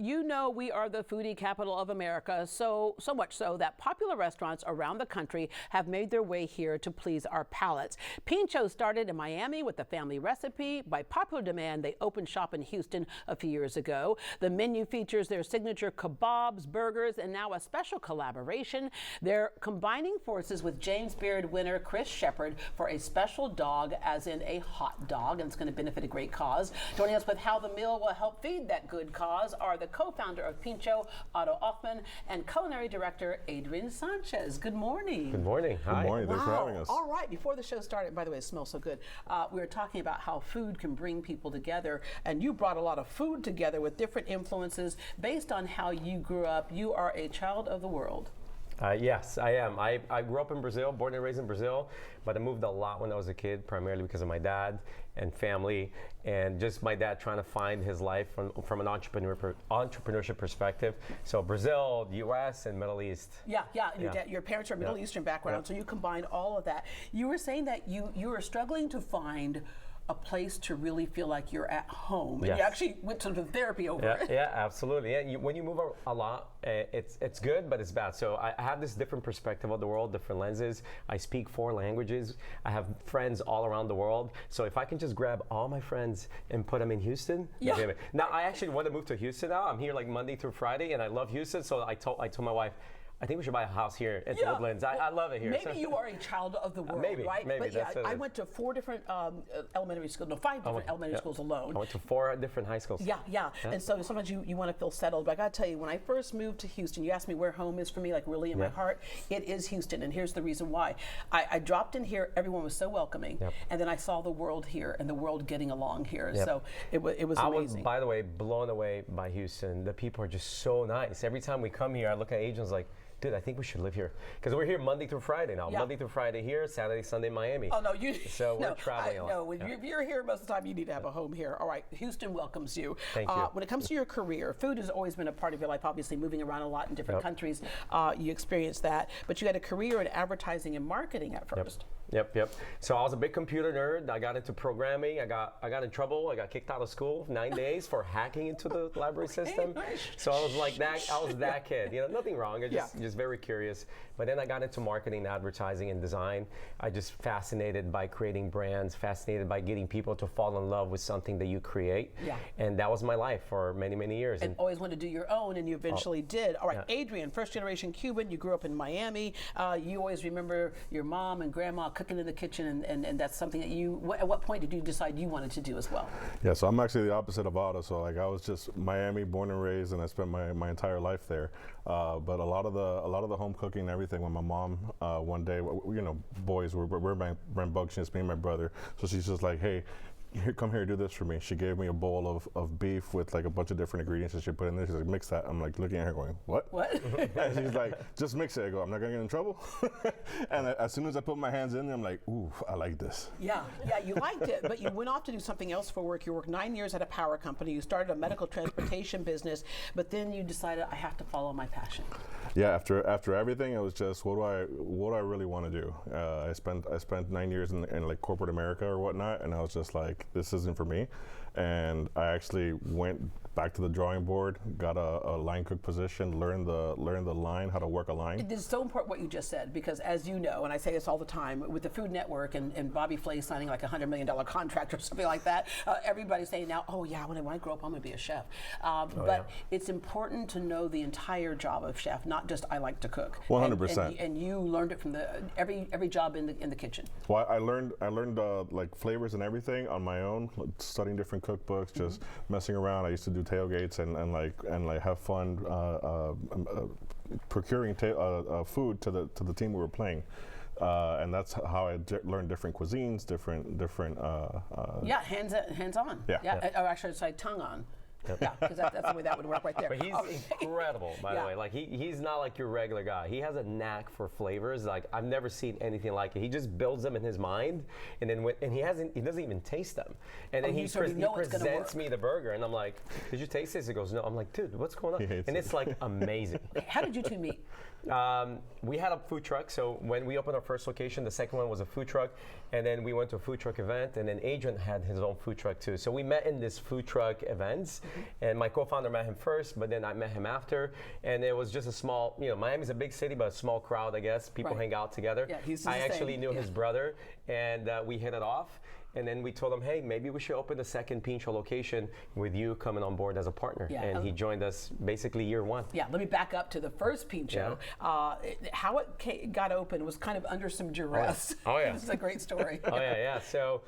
you know we are the foodie capital of America, so much so that popular restaurants around the country have made their way here to please our palates. PINCHO started in Miami with a family recipe. By popular demand, they opened shop in Houston a few years ago. The menu features their signature kebabs, burgers, and now a special collaboration. They're combining forces with James Beard winner Chris Shepard for a special dog, as in a hot dog, and it's going to benefit a great cause. Joining us with how the meal will help feed that good cause are the co-founder of PINCHO, Otto Offman, and culinary director Adrian Sanchez. Good morning. Good morning. Hi. Good morning. Thanks for having us. All right. Before the show started, by the way, it smells so good. We were talking about how food can bring people together, and you brought a lot of food together with different influences based on how you grew up. You are a child of the world. Yes, I am. I grew up in Brazil, born and raised in Brazil, but I moved a lot when I was a kid, primarily because of my dad and family, and just my dad trying to find his life from an entrepreneurship perspective. So Brazil, the U.S., and Middle East. Yeah. Your parents are Middle Eastern background, so you combine all of that. You were saying that you were struggling to find a place to really feel like you're at home, and Yes. you actually went to the therapy over it. Yeah, absolutely. Yeah, when you move a lot, it's good, but it's bad. So I have this different perspective of the world, different lenses. I speak 4 languages. I have friends all around the world. So if I can just grab all my friends and put them in Houston, Yeah. Now I actually want to move to Houston now. I'm here like Monday through Friday, and I love Houston. So I told my wife, I think we should buy a house here in the Woodlands. I love it here. Maybe you are a child of the world, right? Maybe. But yeah, I went to 4 different elementary schools, 5 different elementary schools alone. I went to 4 different high schools. Yeah. And so sometimes you want to feel settled. But I got to tell you, when I first moved to Houston, you asked me where home is for me, like really in my heart. It is Houston, and here's the reason why. I dropped in here, everyone was so welcoming, and then I saw the world here and the world getting along here. So it was amazing. I was, by the way, blown away by Houston. The people are just so nice. Every time we come here, I look at agents like, dude, I think we should live here. Because we're here Monday through Friday now. Yeah. Monday through Friday here, Saturday, Sunday, Miami. Oh, no, So we're traveling a lot. No, when you're here most of the time, you need to have a home here. All right, Houston welcomes you. Thank you. When it comes to your career, food has always been a part of your life, obviously moving around a lot in different countries. You experienced that. But you had a career in advertising and marketing at first. Yep. So I was a big computer nerd. I got into programming. I got in trouble. I got kicked out of school 9 days for hacking into the library system. So I was like that. I was that kid. Nothing wrong. I just very curious. But then I got into marketing, advertising, and design. I just fascinated by creating brands, fascinated by getting people to fall in love with something that you create. Yeah. And that was my life for many, many years. And always wanted to do your own, and you eventually did. All right, Adrian, first generation Cuban. You grew up in Miami. You always remember your mom and grandma cooking in the kitchen, and that's something that you, at what point did you decide you wanted to do as well? Yeah, so I'm actually the opposite of Otto. So like I was just Miami, born and raised, and I spent my entire life there. But a lot of the home cooking and everything. When my mom one day, boys we're rambunctious, me and my brother. So she's just like, hey, come here, do this for me. She gave me a bowl of beef with like a bunch of different ingredients that she put in there. She's like, mix that. I'm like looking at her going, what? And she's like, just mix it. I go, I'm not gonna get in trouble. And as soon as I put my hands in there, I'm like, ooh, I like this. Yeah, you liked it, but you went off to do something else for work. You worked 9 years at a power company. You started a medical transportation business, but then you decided, I have to follow my passion. Yeah, after everything, it was just what do I really want to do? I spent 9 years in like corporate America or whatnot, and I was just like, this isn't for me. And I actually went back to the drawing board, got a line cook position, learned the line, how to work a line. It is so important what you just said, because as you know, and I say this all the time, with the Food Network and Bobby Flay signing like $100 million contract or something like that, everybody's saying now, oh yeah, when I grow up, I'm going to be a chef. But it's important to know the entire job of chef, not just I like to cook. 100%. And you learned it from every job in the kitchen. Well, I learned like flavors and everything on my own, studying different cookbooks, just messing around. I used to do tailgates and have fun procuring food to the team we were playing. And that's how I learned different cuisines, different. Hands on. Yeah. Or actually, it's like tongue on. Yeah, because that's the way that would work right there. But he's incredible, by the way. Like he's not like your regular guy. He has a knack for flavors. Like I've never seen anything like it. He just builds them in his mind, and then he doesn't even taste them. And then he presents me the burger, and I'm like, "Did you taste this?" He goes, "No." I'm like, "Dude, what's going on?" And it's like amazing. How did you two meet? We had a food truck, so when we opened our first location, the second one was a food truck, and then we went to a food truck event, and then Adrian had his own food truck too. So we met in this food truck events, And my co-founder met him first, but then I met him after. And it was just a small, Miami's a big city, but a small crowd, I guess. People hang out together. Yeah, I actually knew his brother, and we hit it off. And then we told him, hey, maybe we should open the second PINCHO location with you coming on board as a partner. Yeah. And he joined us basically year one. Yeah, let me back up to the first PINCHO. How it got open was kind of under some duress. Oh, yeah. This is a great story. Oh, yeah. So,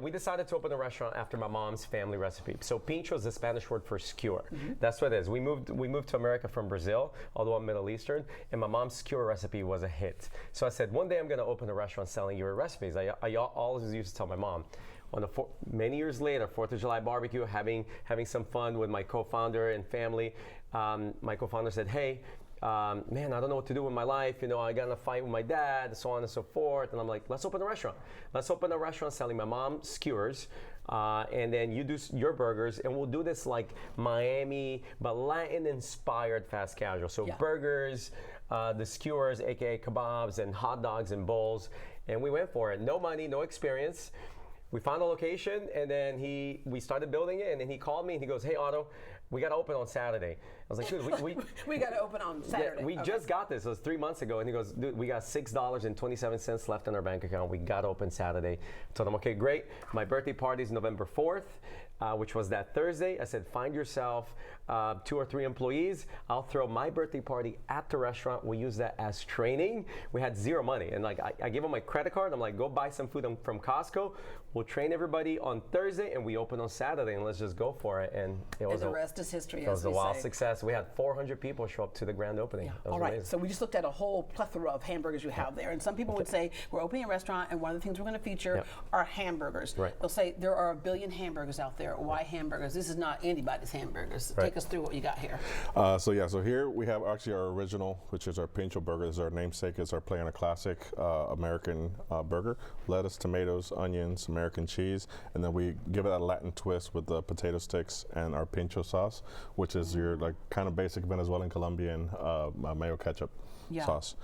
we decided to open a restaurant after my mom's family recipe. So PINCHO is the Spanish word for skewer. That's what it is. We moved to America from Brazil, although I'm Middle Eastern, and my mom's skewer recipe was a hit. So I said, one day I'm going to open a restaurant selling your recipes. I always used to tell my mom. Many years later, 4th of July barbecue, having some fun with my co-founder and family, my co-founder said, hey, man, I don't know what to do with my life. I got in a fight with my dad, so on and so forth. And I'm like, let's open a restaurant. Let's open a restaurant selling my mom's skewers. And then you do your burgers, and we'll do this like Miami, but Latin-inspired fast casual. So burgers, the skewers, aka kebabs, and hot dogs and bowls. And we went for it. No money, no experience. We found a location, and then we started building it, and then he called me, and he goes, hey, Otto, we got to open on Saturday. I was like, dude, we got to open on Saturday. Yeah, we just got this. It was 3 months ago. And he goes, dude, we got $6.27 left in our bank account. We got to open Saturday. I told him, okay, great. My birthday party is November 4th, which was that Thursday. I said, find yourself 2 or 3 employees. I'll throw my birthday party at the restaurant. We'll use that as training. We had zero money. And like I gave him my credit card. I'm like, go buy some food from Costco. We'll train everybody on Thursday, and we open on Saturday, and let's just go for it. And the rest is history. It was a wild success. We had 400 people show up to the grand opening. Yeah. All right. Amazing. So we just looked at a whole plethora of hamburgers you have there, and some people would say we're opening a restaurant, and one of the things we're going to feature are hamburgers. Right. They'll say there are 1 billion hamburgers out there. Why hamburgers? This is not anybody's hamburgers. Take us through what you got here. So here we have actually our original, which is our PINCHO burger. This is our namesake. It's our play on a classic American burger: lettuce, tomatoes, onions, American cheese, and then we give it a Latin twist with the potato sticks and our PINCHO sauce, which is your like kind of basic Venezuelan Colombian mayo ketchup sauce.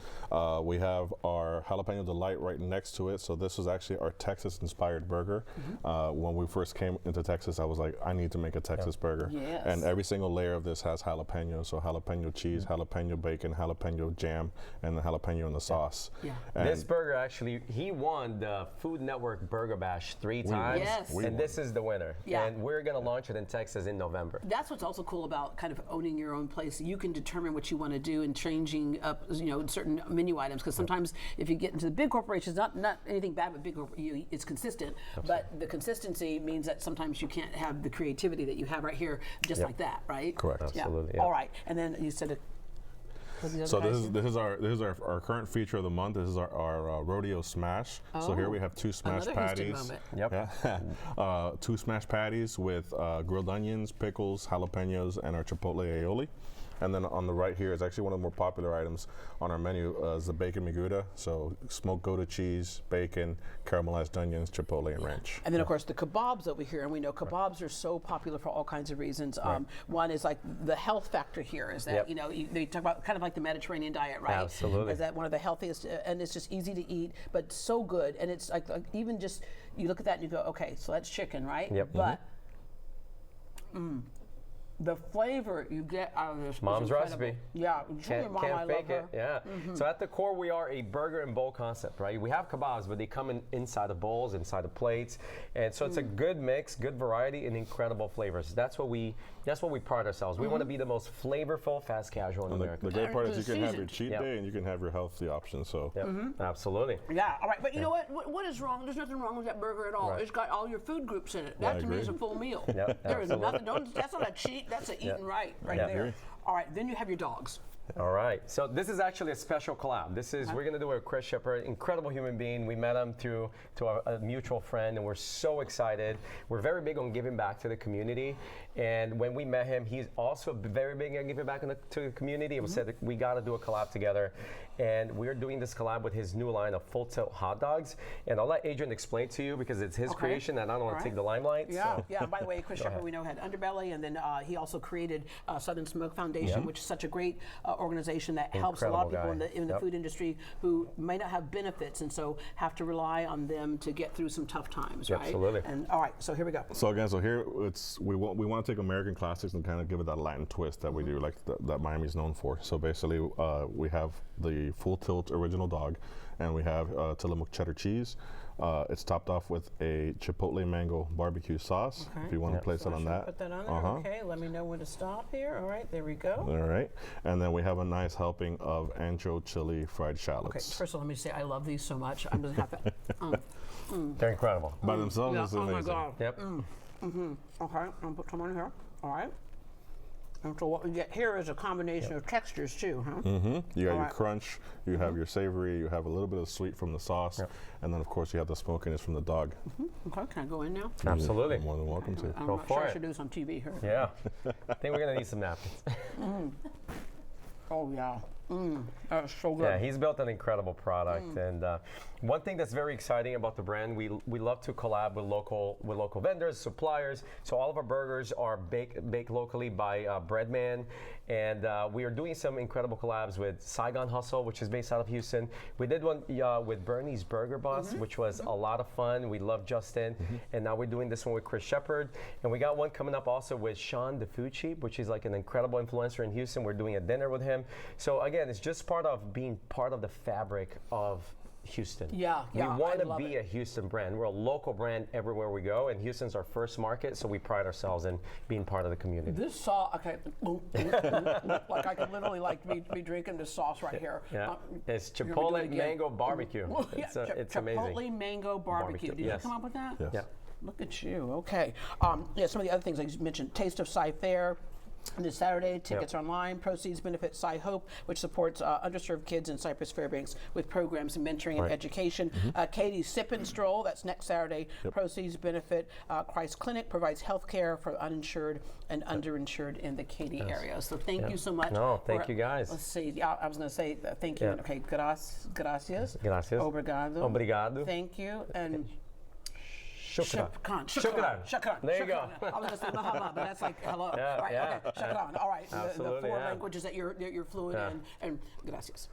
We have our jalapeno delight right next to it. So this was actually our Texas-inspired burger. When we first came into Texas, I was like, I need to make a Texas burger. Yes. And every single layer of this has jalapeno. So jalapeno cheese, jalapeno bacon, jalapeno jam, and the jalapeno in the sauce. Yeah. And this burger actually, he won the Food Network Burger Bash 3 times. Yes. And this is the winner. Yeah. And we're going to launch it in Texas in November. That's what's also cool about kind of owning your own place. You can determine what you want to do and changing up, certain menu items. Because sometimes if you get into the big corporations, not anything bad with big corporations, it's consistent. Absolutely. But the consistency means that sometimes you can't have the creativity that you have right here, just like that, right? Correct. Absolutely. Yeah. All right. And then you said. So this is our current feature of the month. This is our rodeo smash. So here we have 2 smash patties. Yep. Yeah. 2 smash patties with grilled onions, pickles, jalapenos, and our chipotle aioli. And then on the right here is actually one of the more popular items on our menu is the bacon miguda. So smoked Gouda cheese, bacon, caramelized onions, chipotle, and ranch. And then of course the kebabs over here, and we know kebabs are so popular for all kinds of reasons. One is like the health factor here is that they talk about kind of like the Mediterranean diet, right? Absolutely. Is that one of the healthiest, and it's just easy to eat, but so good. And it's like even just you look at that and you go, okay, so that's chicken, right? Yep. But the flavor you get out of this Mom's is incredible. recipe. Yeah, truly Mom, I fake love her. it. Yeah. So at the core, we are a burger and bowl concept, right? We have kebabs, but they come inside of bowls, inside of plates, and so it's a good mix, good variety, and incredible flavors. That's what we pride ourselves. We want to be the most flavorful fast casual in America. The great part is you can have your Seasoned. cheat day and you can have your healthy options. So Absolutely. Yeah, all right, but you know what is wrong? There's nothing wrong with that burger at all. Right. It's got all your food groups in it. That to me is a full meal. Yep, There is absolutely. nothing, that's not a cheat, that's a eating right there. All right, then you have your dogs. All right, so this is actually a special collab. We're going to do it with Chris Shepard, incredible human being. We met him through a mutual friend, and we're so excited. We're very big on giving back to the community, and when we met him, he's also very big on giving back to the community. We said that we got to do a collab together, and we're doing this collab with his new line of full tilt hot dogs. And I'll let Adrian explain to you because it's his creation, and I don't want to take the limelight. Yeah, so. yeah. By the way, Chris Shepard, we know, had Underbelly, and then he also created Southern Smoke Foundation, which is such a great organization that helps a lot of people Incredible in the guy. food industry who may not have benefits, and so have to rely on them to get through some tough times, right? Absolutely. And all right, so here we go. So again, here we want to take American classics and kind of give it that Latin twist that we do, like that Miami's known for. So basically, we have the full tilt original dog, and we have Tillamook cheddar cheese. It's topped off with a chipotle mango barbecue sauce. Okay. If you want to place it on that. Put that on there. Okay, let me know when to stop here. All right, there we go. All right, and then we have a nice helping of ancho chili fried Okay, shallots. first of all, let me say I love these so much. I'm just happy. They're incredible. By themselves, Yeah, it's oh my amazing. God. Yep. Okay, I'm gonna put some on here. All right. And so what we get here is a combination of textures too, huh? You got your Alright. crunch, you have your savory, you have a little bit of sweet from the sauce, and then of course you have the smokiness from the dog. Okay, can I go in now? Absolutely. You're more than welcome to. I'm Go not for sure I it. should do this on TV here. Yeah. I think we're gonna need some napkins. Oh yeah. That's so good. Yeah, he's built an incredible product, and one thing that's very exciting about the brand, we love to collab with local vendors, suppliers. So all of our burgers are baked locally by Breadman, and we are doing some incredible collabs with Saigon Hustle, which is based out of Houston. We did one with Bernie's Burger Bus, which was a lot of fun. We love Justin, and now we're doing this one with Chris Shepard, and we got one coming up also with Sean the Food Sheep, which is like an incredible influencer in Houston. We're doing a dinner with him. So again, it's just part of being part of the fabric of Houston. Yeah, yeah, We want I to love be it. a Houston brand. We're a local brand everywhere we go, and Houston's our first market, so we pride ourselves in being part of the community. This sauce, okay, like I could literally be drinking this sauce right here. Yeah, it's you're gonna do it Chipotle again. Mango Barbecue. Yeah, It's amazing. Chipotle mango barbecue. Did you yes. come up with that? Yes. Yeah. Look at you. Okay. Yeah, some of the other things I just mentioned. Taste of Cy Fair. This Saturday, tickets are online. Proceeds benefit Cy Hope, which supports underserved kids in Cypress Fairbanks with programs in mentoring and education. Katie's Sip and Stroll, that's next Saturday. Proceeds benefit Christ Clinic, provides health care for uninsured and underinsured in the Katy area. So thank you so much. No, thank you guys. Let's see. Yeah, I was going to say thank you. Yeah. Okay, gracias. Gracias. Obrigado. Obrigado. Thank you. And Shukran. Shukran. There you go. I was going to say mahalo, but that's like hello. Yeah, All right, yeah. okay. Shukran. All right. The Absolutely, four yeah. languages that you're fluent in. And gracias.